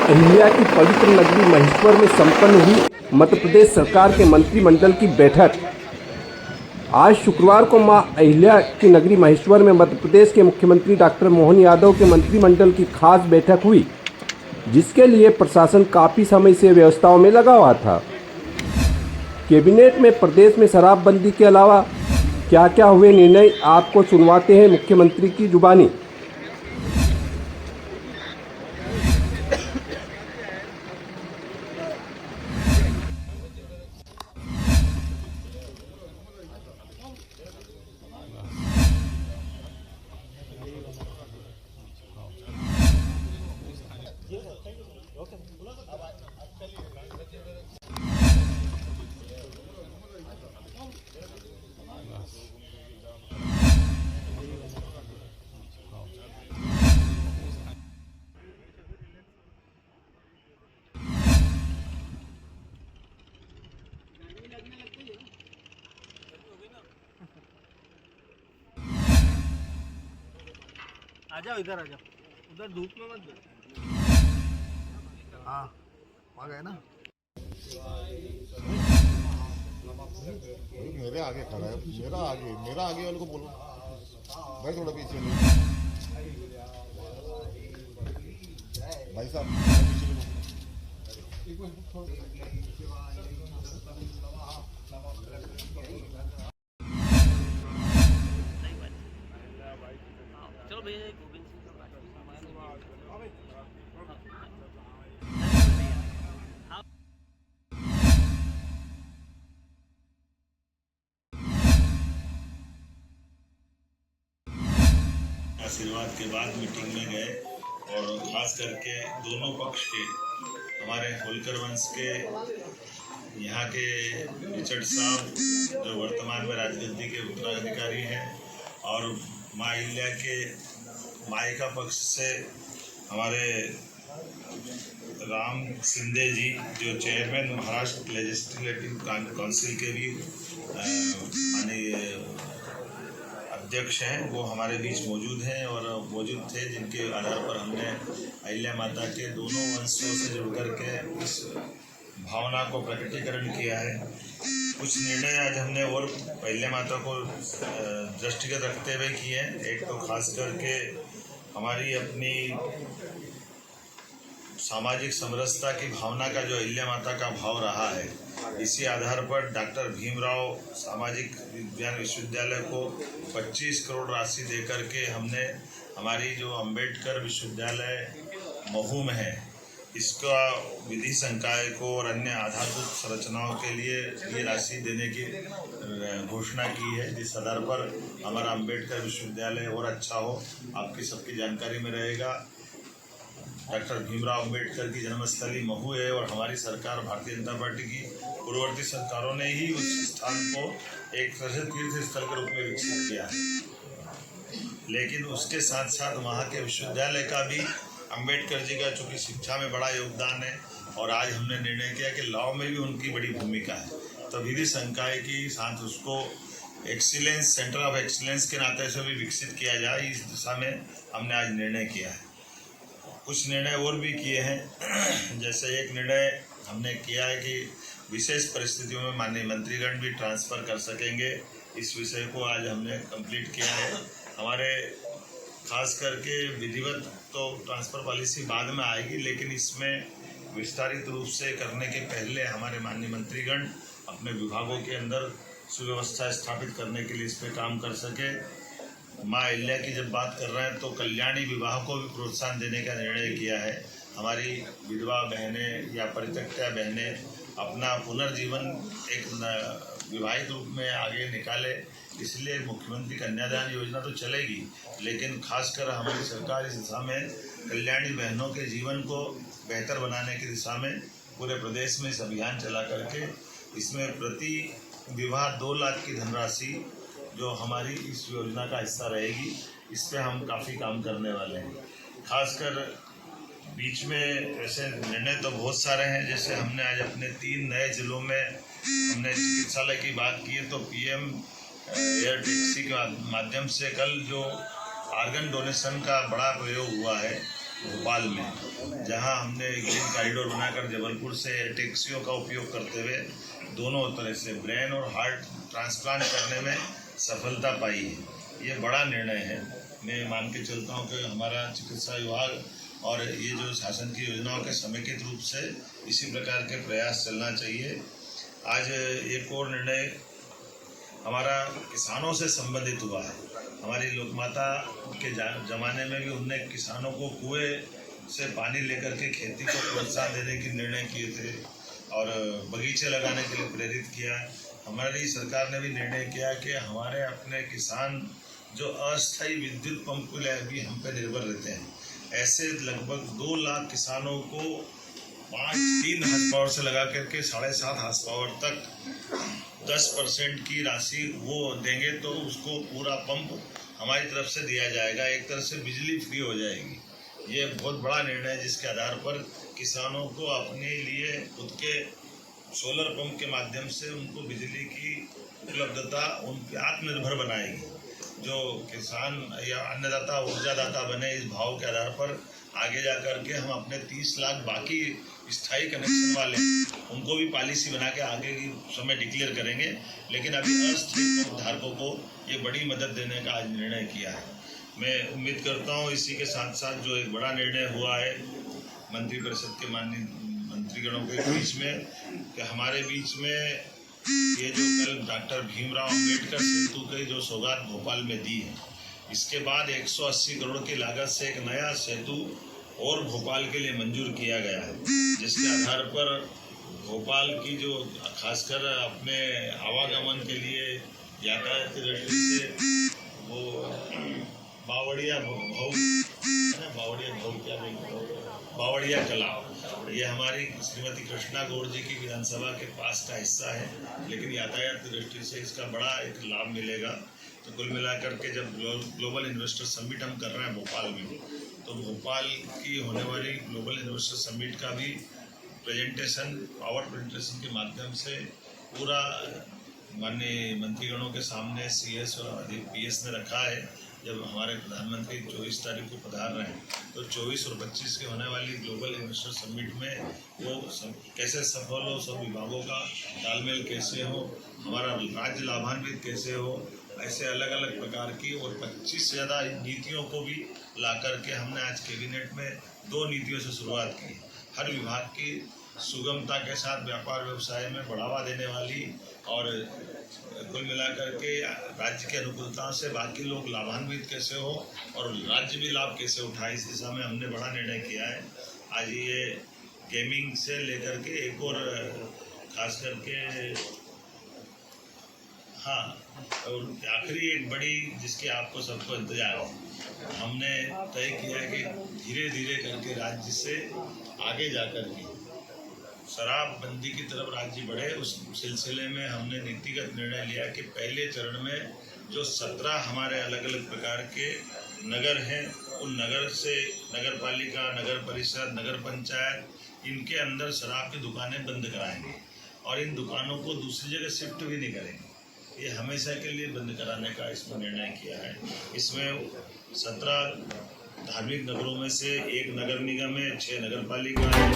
अहिल्या की पवित्र नगरी महेश्वर में संपन्न हुई मध्य प्रदेश सरकार के मंत्रिमंडल की बैठक। आज शुक्रवार को मां अहिल्या की नगरी महेश्वर में मध्य प्रदेश के मुख्यमंत्री डॉक्टर मोहन यादव के मंत्रिमंडल की खास बैठक हुई, जिसके लिए प्रशासन काफी समय से व्यवस्थाओं में लगा हुआ था। कैबिनेट में प्रदेश में शराबबंदी के अलावा क्या क्या हुए निर्णय, आपको सुनवाते हैं मुख्यमंत्री की जुबानी। आ जाओ, इधर आ जाओ, उधर धूप में मत बैठो। हाँ आ गए ना। मेरे आगे खड़ा है, मेरा आगे वाले को बोलो भाई थोड़ा पीछे लो। भाई साहब चलो भैया, गोविंद सिंह आशीर्वाद के बाद मीटिंग में गए और खास करके दोनों पक्ष के हमारे होलकर वंश के यहाँ के रिचर्ड साहब जो वर्तमान में राजगद्दी के उत्तराधिकारी हैं और माँ अहिल्या के मायका पक्ष से हमारे राम सिंधे जी जो चेयरमैन महाराष्ट्र लेजिस्लेटिव काउंसिल के भी माननीय अध्यक्ष हैं, वो हमारे बीच मौजूद हैं और मौजूद थे, जिनके आधार पर हमने अहिल्या माता के दोनों वंशों से जुड़ करके इस भावना को प्रकटीकरण किया है। कुछ निर्णय आज हमने और अहिल्या माता को दृष्टिगत रखते हुए किए हैं। एक तो खास करके हमारी अपनी सामाजिक समरसता की भावना का जो अहिल्या माता का भाव रहा है, इसी आधार पर डॉक्टर भीमराव सामाजिक विज्ञान विश्वविद्यालय को 25 करोड़ राशि देकर के हमने हमारी जो अंबेडकर विश्वविद्यालय महू में है, इसका विधि संकाय को और अन्य आधारभूत संरचनाओं के लिए ये राशि देने की घोषणा की है, जिस आधार पर हमारा अंबेडकर विश्वविद्यालय और अच्छा हो। आपकी सबकी जानकारी में रहेगा, डॉक्टर भीमराव अंबेडकर की जन्मस्थली महू है और हमारी सरकार भारतीय जनता पार्टी की पूर्ववर्ती सरकारों ने ही उस स्थान को एक तीर्थ स्थल के रूप में विकसित किया है। लेकिन उसके साथ साथ वहाँ के विश्वविद्यालय का भी अंबेडकर जी का चूँकि शिक्षा में बड़ा योगदान है और आज हमने निर्णय किया कि लॉ में भी उनकी बड़ी भूमिका है, तो विधि संकाय के साथ उसको एक्सीलेंस सेंटर ऑफ एक्सीलेंस के नाते से भी विकसित किया जाए, इस दिशा में हमने आज निर्णय किया है। कुछ निर्णय और भी किए हैं, जैसे एक निर्णय हमने किया है कि विशेष परिस्थितियों में माननीय मंत्रीगण भी ट्रांसफ़र कर सकेंगे। इस विषय को आज हमने कंप्लीट किया है। हमारे खास करके विधिवत तो ट्रांसफ़र पॉलिसी बाद में आएगी, लेकिन इसमें विस्तारित रूप से करने के पहले हमारे माननीय मंत्रीगण अपने विभागों के अंदर सुव्यवस्था स्थापित करने के लिए इस पर काम कर सके। माँ अहिल्या की जब बात कर रहे हैं तो कल्याणी विवाह को भी प्रोत्साहन देने का निर्णय किया है। हमारी विधवा बहनें या परित्यक्ता बहनें अपना पुनर्जीवन एक विवाहित रूप में आगे निकाले, इसलिए मुख्यमंत्री कन्यादान योजना तो चलेगी, लेकिन खासकर हमारी सरकार इस दिशा में कल्याणी बहनों के जीवन को बेहतर बनाने की दिशा में पूरे प्रदेश में इस अभियान चला करके इसमें प्रति विवाह 2 लाख की धनराशि जो हमारी इस योजना का हिस्सा रहेगी, इस पर हम काफ़ी काम करने वाले हैं। खासकर बीच में ऐसे निर्णय तो बहुत सारे हैं, जैसे हमने आज अपने 3 नए जिलों में हमने चिकित्सालय की बात की है, तो PM एयर टैक्सी के माध्यम से कल जो आर्गन डोनेशन का बड़ा प्रयोग हुआ है, भोपाल में, जहां हमने ग्रीन कॉरिडोर बनाकर जबलपुर से टैक्सियों का उपयोग करते हुए दोनों तरह से ब्रेन और हार्ट ट्रांसप्लांट करने में सफलता पाई है। ये बड़ा निर्णय है। मैं मान के चलता हूँ कि हमारा चिकित्सा विभाग और ये जो शासन की योजनाओं के समेकित रूप से इसी प्रकार के प्रयास चलना चाहिए। आज एक और निर्णय हमारा किसानों से संबंधित हुआ है। हमारी लोकमाता के जमाने में भी उनने किसानों को कुएं से पानी लेकर के खेती को प्रोत्साहन देने के निर्णय किए थे और बगीचे लगाने के लिए प्रेरित किया। हमारी सरकार ने भी निर्णय किया कि हमारे अपने किसान जो अस्थायी विद्युत पंप के लिए भी हम पे निर्भर रहते हैं, ऐसे लगभग 2 लाख किसानों को 3 हार्स पावर से लगा करके 7.5 हार्स पावर तक 10% की राशि वो देंगे तो उसको पूरा पंप हमारी तरफ से दिया जाएगा। एक तरह से बिजली फ्री हो जाएगी। ये बहुत बड़ा निर्णय है जिसके आधार पर किसानों को अपने लिए खुद के सोलर पंप के माध्यम से उनको बिजली की उपलब्धता उनके आत्मनिर्भर बनाएगी। जो किसान या अन्नदाता ऊर्जादाता बने, इस भाव के आधार पर आगे जा कर के हम अपने 30 लाख बाकी स्थायी कनेक्शन वाले उनको भी पॉलिसी बना के आगे की समय डिक्लेयर करेंगे। लेकिन अभी अस्थायी धारकों को ये बड़ी मदद देने का आज निर्णय किया है। मैं उम्मीद करता हूँ इसी के साथ साथ जो एक बड़ा निर्णय हुआ है मंत्रिपरिषद के माननीय मंत्रीगणों के बीच में कि हमारे बीच में ये जो कल डॉक्टर भीमराव अंबेडकर सेतु के जो सौगात भोपाल में दी है, इसके बाद 180 करोड़ की लागत से एक नया सेतु और भोपाल के लिए मंजूर किया गया है, जिसके आधार पर भोपाल की जो खासकर अपने आवागमन के लिए यातायात की दृष्टि से वो बावड़िया कला, ये हमारी श्रीमती कृष्णा गौड़ जी की विधानसभा के पास का हिस्सा है, लेकिन यातायात की दृष्टि से इसका बड़ा एक लाभ मिलेगा। तो कुल मिलाकर के जब ग्लोबल इन्वेस्टर समिट हम कर रहे हैं भोपाल में, तो भोपाल की होने वाली ग्लोबल इन्वेस्टर समिट का भी प्रेजेंटेशन पावर प्रेजेंटेशन के माध्यम से पूरा माननीय मंत्रीगणों के सामने CS और PS ने रखा है। जब हमारे प्रधानमंत्री 24 तारीख को पधार रहे हैं, तो 24 और 25 के होने वाली ग्लोबल इन्वेस्टर समिट में वो कैसे सफल हो, सब विभागों का तालमेल कैसे हो, हमारा राज्य लाभान्वित कैसे हो, ऐसे अलग अलग प्रकार की और 25 से ज़्यादा नीतियों को भी ला करके हमने आज कैबिनेट में 2 नीतियों से शुरुआत की। हर विभाग की सुगमता के साथ व्यापार व्यवसाय में बढ़ावा देने वाली और कुल मिलाकर के राज्य के अनुकूलता से बाकी लोग लाभान्वित कैसे हो और राज्य भी लाभ कैसे उठाए, इस दिशा में हमने बड़ा निर्णय किया है। आज ये गेमिंग से लेकर के एक और खास करके और आखिरी एक बड़ी जिसकी आपको सबको इंतजार है, हमने तय किया कि धीरे धीरे करके राज्य से आगे जाकर के शराबबंदी की तरफ राज्य बढ़े। उस सिलसिले में हमने नीतिगत निर्णय लिया कि पहले चरण में जो 17 हमारे अलग अलग प्रकार के नगर हैं, उन नगर से नगर पालिका, नगर परिषद, नगर पंचायत, इनके अंदर शराब की दुकानें बंद कराएंगे और इन दुकानों को दूसरी जगह शिफ्ट भी नहीं करेंगे। ये हमेशा के लिए बंद कराने का इसमें निर्णय किया है। इसमें 17 धार्मिक नगरों में से 1 नगर निगम है, 6 नगर पालिका है,